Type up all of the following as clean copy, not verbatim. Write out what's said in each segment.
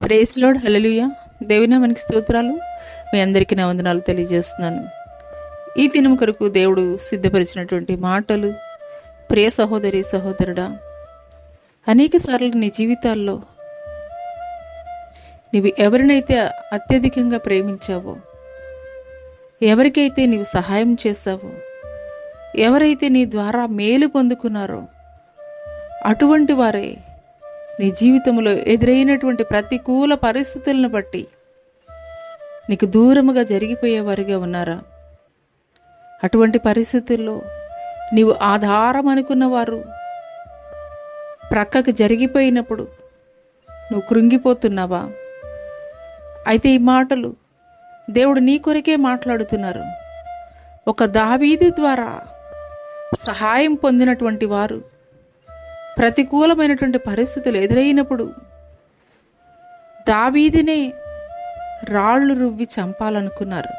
Praise lord, హల్లెలూయా. దేవుని మనకి స్తోత్రాలు. మీ అందరికీ నా వందనాలు తెలియజేస్తున్నాను. ఈ దినం కొరకు దేవుడు సిద్ధపరిచినటువంటి మాటలు, ప్రియ సహోదరి సహోదరుడా, అనేక సార్లు నీ జీవితాల్లో నీవు ఎవరినైతే అత్యధికంగా ప్రేమించావో, ఎవరికైతే నీవు సహాయం చేశావో, ఎవరైతే నీ ద్వారా మేలు పొందుకున్నారో అటువంటి వారే నీ జీవితంలో ఎదురైనటువంటి ప్రతికూల పరిస్థితులను బట్టి నీకు దూరముగా జరిగిపోయేవారిగా ఉన్నారా? అటువంటి పరిస్థితుల్లో నీవు ఆధారం అనుకున్న వారు ప్రక్కకు జరిగిపోయినప్పుడు నువ్వు కృంగిపోతున్నావా? అయితే ఈ మాటలు దేవుడు నీ కొరకే మాట్లాడుతున్నారు. ఒక దావీదు ద్వారా సహాయం పొందినటువంటి వారు ప్రతికూలమైనటువంటి పరిస్థితులు ఎదురైనప్పుడు దావీదునే రాళ్ళు రువ్వి చంపాలనుకున్నారు.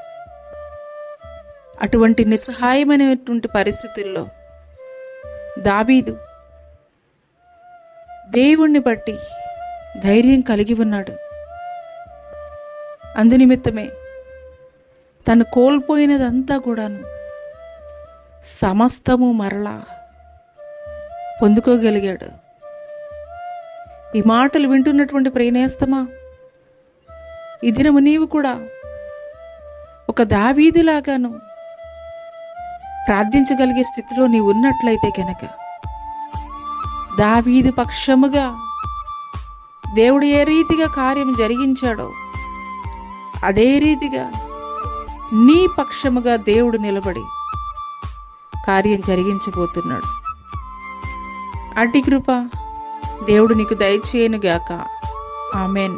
అటువంటి నిస్సహాయమైనటువంటి పరిస్థితుల్లో దావీదు దేవుణ్ణి బట్టి ధైర్యం కలిగి ఉన్నాడు. అందునిమిత్తమే తను కోల్పోయినదంతా కూడాను సమస్తము మరలా పొందుకోగలిగాడు. ఈ మాటలు వింటున్నటువంటి ప్రియనేస్తమా, ఈ దినము నీవు కూడా ఒక దావీదులాగాను ప్రార్థించగలిగే స్థితిలో నీవు ఉన్నట్లయితే కనుక, దావీదు పక్షముగా దేవుడు ఏ రీతిగా కార్యం జరిగించాడో అదే రీతిగా నీ పక్షముగా దేవుడు నిలబడి కార్యం జరిగించబోతున్నాడు. అట్టి కృప దేవుడు నీకు దయచేయనుగాక. ఆమెన్.